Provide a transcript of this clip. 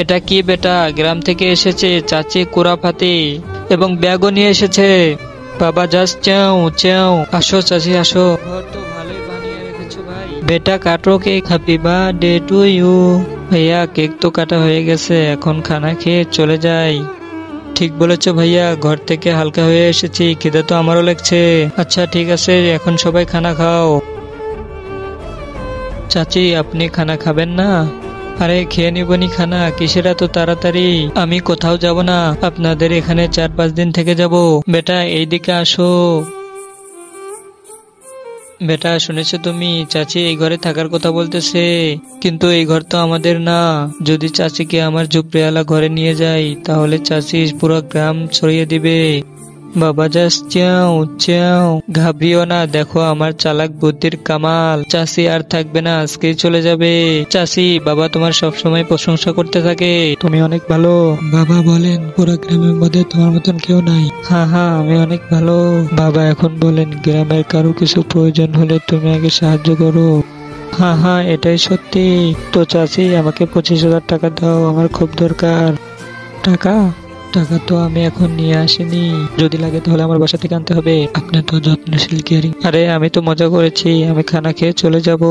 এটা কি বেটা, গ্রাম থেকে এসেছে চাচি কুড়াফাতি এবং ব্যাগও নিয়ে এসেছে। বাবা জাস্ট চেও চেও, আসো চাচি আসো। ঘর তো ভালোই বানিয়ে রেখেছো ভাই। বেটা কাটো cake, happy birthday to you. ভাইয়া কেক তো কাটা হয়ে গেছে, এখন খানা খেয়ে চলে যাই। ঠিক বলেছো ভাইয়া, ঘর থেকে হালকা হয়ে এসেছি, খিদে তো আমারও লাগছে। আচ্ছা ঠিক আছে, এখন সবাই খানা খাও। চাচি আপনি খানা খাবেন না? আরে খেয়ে নিবনি খানা, কিসের এত তাড়াতাড়ি? আমি কোথাও যাব না, আপনাদের এখানে 4-5 দিন থেকে যাব। বেটা এইদিকে আসো। বেটা শুনেছো তুমি, চাচি এই ঘরে থাকার কথা বলতেছে, কিন্তু এই ঘর তো আমাদের না। যদি চাচিকে আমার ঝুপড়িওয়ালা ঘরে নিয়ে যাই তাহলে চাচি পুরো গ্রাম ছড়িয়ে দিবে। বাবা জাস্ট চেও চেও, ঘাবড়িও না, দেখো আমার চালাক বুদ্ধির কামাল। চাচি আর থাকবে না, আজকেই চলে যাবে। চাচি বাবা তোমার সব সময় প্রশংসা করতে থাকে, তুমি অনেক ভালো। বাবা বলেন পুরো গ্রামের মধ্যে তোমার মতন কেউ নাই। হ্যাঁ হ্যাঁ আমি অনেক ভালো। বাবা এখন বলেন গ্রামের কারো কিছু প্রয়োজন হলে তুমি আগে সাহায্য করো। হ্যাঁ হ্যাঁ এটাই সত্যি। তো চাচি আমাকে 25,000 টাকা দাও, আমার খুব দরকার। টাকা? টাকা তো আমি এখন নিয়ে আসিনি, যদি লাগে তাহলে আমার বাসা থেকে আনতে হবে। আপনি তো যত্নশীল কেয়ারিং। আরে আমি তো মজা করেছি, আমি খানা খেয়ে চলে যাব।